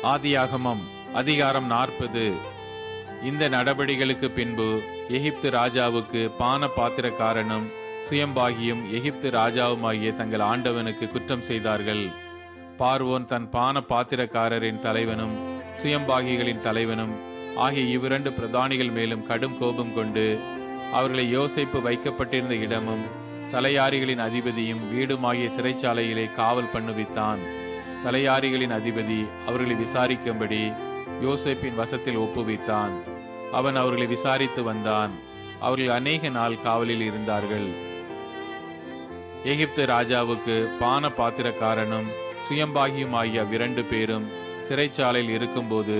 ஆதியாகமம் அதிகாரம் 40. இந்த நடபடிகளுக்கு பின்பு எகிப்து ராஜாவுக்கு பான பாத்திரக்காரனும் சுயம்பாகியும் எகிப்து ராஜாவுமாகிய தங்கள் ஆண்டவனுக்கு குற்றம் செய்தார்கள். பார்வோன் தன் பான பாத்திரக்காரரின் தலைவனும் சுயம்பாகிகளின் தலைவனும் ஆகிய இவ்விரண்டு பிரதானிகள் மேலும் கடும் கோபம் கொண்டு அவர்களை யோசேப்பு வைக்கப்பட்டிருந்த இடமும் தலையாரிகளின் அதிபதியும் வீடுமாகிய சிறைச்சாலையிலே காவல் பண்ணுவித்தான். தலையாரிகளின் அதிபதி அவர்களை விசாரிக்கும்படி யோசேப்பின் வசத்தில் ஒப்புவித்தான். அவன் அவர்களை விசாரித்து வந்தான். அவர்கள் அநேக நாள் காவலில் இருந்தார்கள். எகிப்து ராஜாவுக்கு பான பாத்திரக்காரனும் சுயம்பாகியும் ஆகிய அவ்விரண்டு பேரும் சிறைச்சாலையில் இருக்கும்போது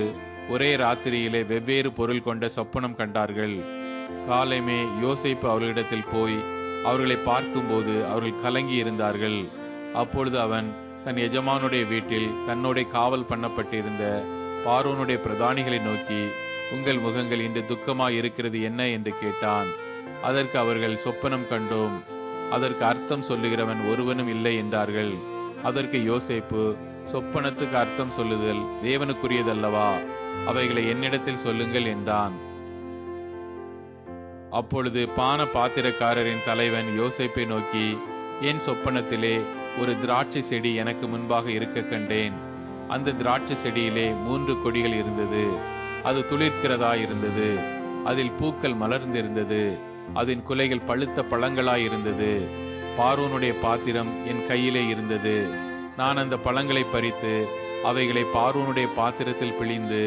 ஒரே ராத்திரியிலே வெவ்வேறு பொருள் கொண்ட சொப்பனம் கண்டார்கள். காலைமே யோசேப்பு அவர்களிடத்தில் போய் அவர்களை பார்க்கும்போது அவர்கள் கலங்கி இருந்தார்கள். அப்பொழுது அவன் தன் எஜமானுடைய வீட்டில் தன்னோட காவல் பண்ணப்பட்டிருந்த பார்வோனுடைய பிரதானிகளை நோக்கி, உங்கள் முகங்கள் இன்று துக்கமாய் இருக்கிறது என்ன என்று கேட்டான். அதற்கு அவர்கள், சொப்பனம் கண்டோம், அதற்கு அர்த்தம் சொல்லுகிறவன் ஒருவனும் இல்லை என்றார்கள். அதற்கு யோசேப்பு, சொப்பனத்துக்கு அர்த்தம் சொல்லுதல் தேவனுக்குரியதல்லவா, அவைகளை என்னிடத்தில் சொல்லுங்கள் என்றான். அப்பொழுது பான பாத்திரக்காரரின் தலைவன் யோசேப்பை நோக்கி, என் சொப்பனத்திலே ஒரு திராட்சை செடி எனக்கு முன்பாக இருக்க கண்டேன். அந்த திராட்சை செடியிலே 3 கொடிகள் இருந்தது. அது துளிர்க்கிறதா இருந்தது. அதில் பூக்கள் மலர்ந்திருந்தது. அதன் குலைகள் பழுத்த பழங்களாயிருந்தது. பார்வோனுடைய பாத்திரம் என் கையிலே இருந்தது. நான் அந்த பழங்களை பறித்து அவைகளை பார்வோனுடைய பாத்திரத்தில் பிழிந்து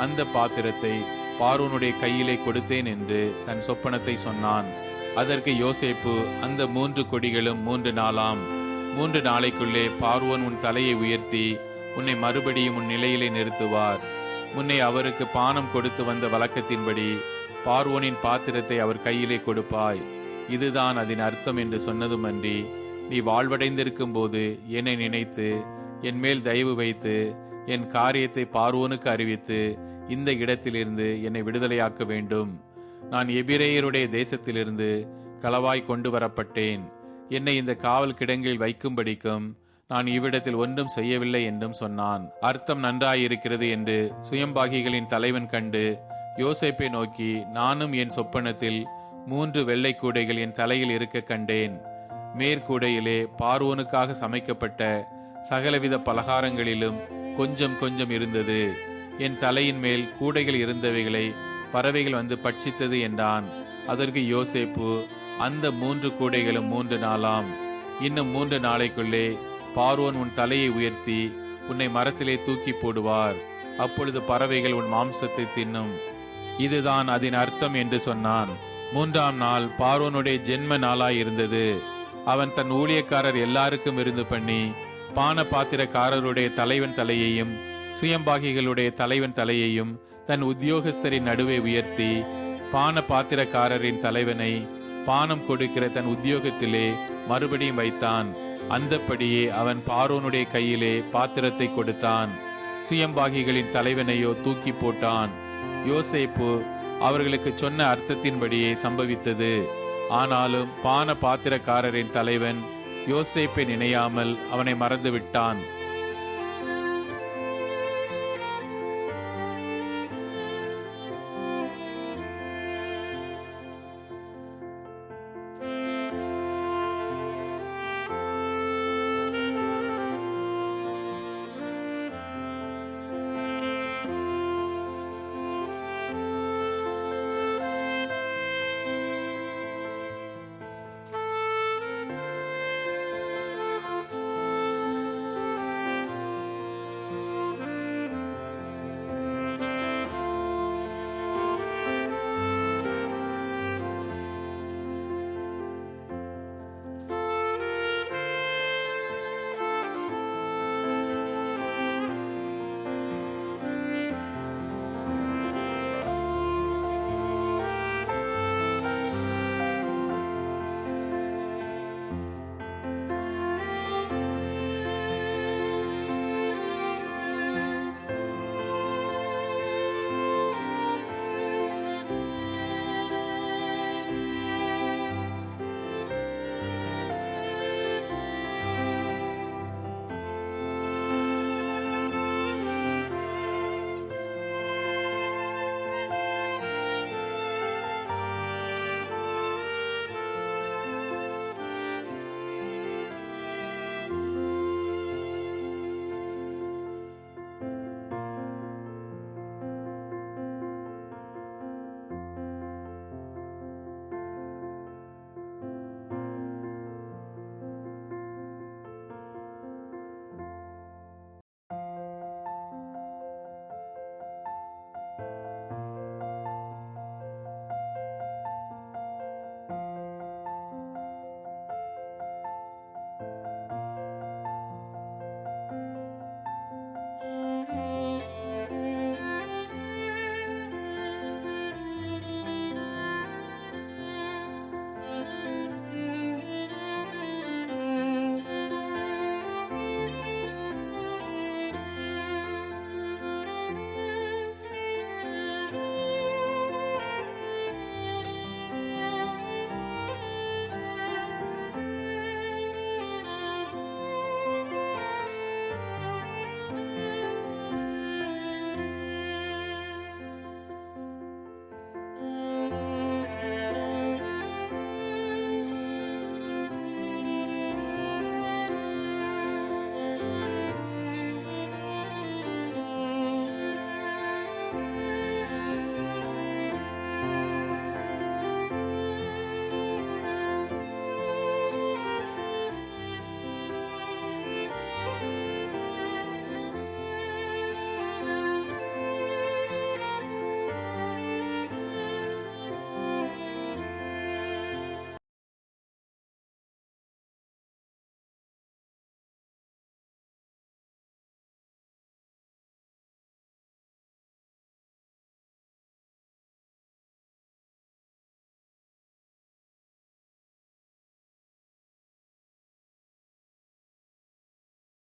அந்த பாத்திரத்தை பார்வோனுடைய கையிலே கொடுத்தேன் என்று தன் சொப்பனத்தை சொன்னான். அதற்கு யோசேப்பு, அந்த 3 கொடிகளும் 3 நாளாம். 3 நாளைக்குள்ளே பார்வோன் உன் தலையை உயர்த்தி உன்னை மறுபடியும் உன் நிலையிலே நிறுத்துவார். முன்னே அவருக்கு பானம் கொடுத்து வந்த வழக்கத்தின்படி பார்வோனின் பாத்திரத்தை அவர் கையிலே கொடுப்பாய். இதுதான் அதன் அர்த்தம் என்று சொன்னதுமன்றி, நீ வாழ்வடைந்திருக்கும் போது என்னை நினைத்து என் மேல் தயவு வைத்து என் காரியத்தை பார்வோனுக்கு அறிவித்து இந்த இடத்திலிருந்து என்னை விடுதலையாக்க வேண்டும். நான் எபிரேயருடைய தேசத்திலிருந்து களவாய் கொண்டு வரப்பட்டேன். என்னை இந்த காவல் கிடங்கில் வைக்கும்படிக்கும் நான் இவ்விடத்தில் ஒன்றும் செய்யவில்லை என்றும் சொன்னான். அர்த்தம் நன்றாயிருக்கிறது என்று சுயம்பாகிகளின் தலைவன் கண்டு யோசேப்பை நோக்கி, நானும் என் சொப்பனத்தில் 3 வெள்ளை கூடைகள் என் தலையில் இருக்க கண்டேன். மேற்கூடையிலே பார்வோனுக்காக சமைக்கப்பட்ட சகலவித பலகாரங்களிலும் கொஞ்சம் கொஞ்சம் இருந்தது. என் தலையின் மேல் கூடைகள் இருந்தவைகளை பறவைகள் வந்து பட்சித்தது என்றான். அதற்கு யோசேப்பு, அந்த 3 கூடைகளும் 3 நாளாம். இன்னும் 3 நாளைக்குள்ளே பார்வோன் உன் தலையை உயர்த்தி உன்னை மரத்திலே தூக்கி போடுவார். அப்பொழுது பறவைகள் உன் மாம்சத்தை தின்னும். இதுதான் அதன் அர்த்தம் என்று சொன்னான். 3ஆம் நாள் பார்வோனுடைய ஜென்ம நாளாயிருந்தது. அவன் தன் ஊழியக்காரர் எல்லாருக்கும் விருந்து பண்ணி பான பாத்திரக்காரருடைய தலைவன் தலையையும் சுயம்பாகிகளுடைய தலைவன் தலையையும் தன் உத்தியோகஸ்தரின் நடுவே உயர்த்தி பான பாத்திரக்காரரின் தலைவனை பானம் கொடுக்கிற தன் உத்தியோகத்திலே மறுபடியும் வைத்தான். அந்தப்படியே அவன் பார்வோனுடைய கையிலே பாத்திரத்தை கொடுத்தான். சுயம்பாகிகளின் தலைவனையோ தூக்கி போட்டான். யோசேப்பு அவர்களுக்கு சொன்ன அர்த்தத்தின்படியே சம்பவித்தது. ஆனாலும் பான பாத்திரக்காரரின் தலைவன் யோசேப்பை நினையாமல் அவனை மறந்து விட்டான்.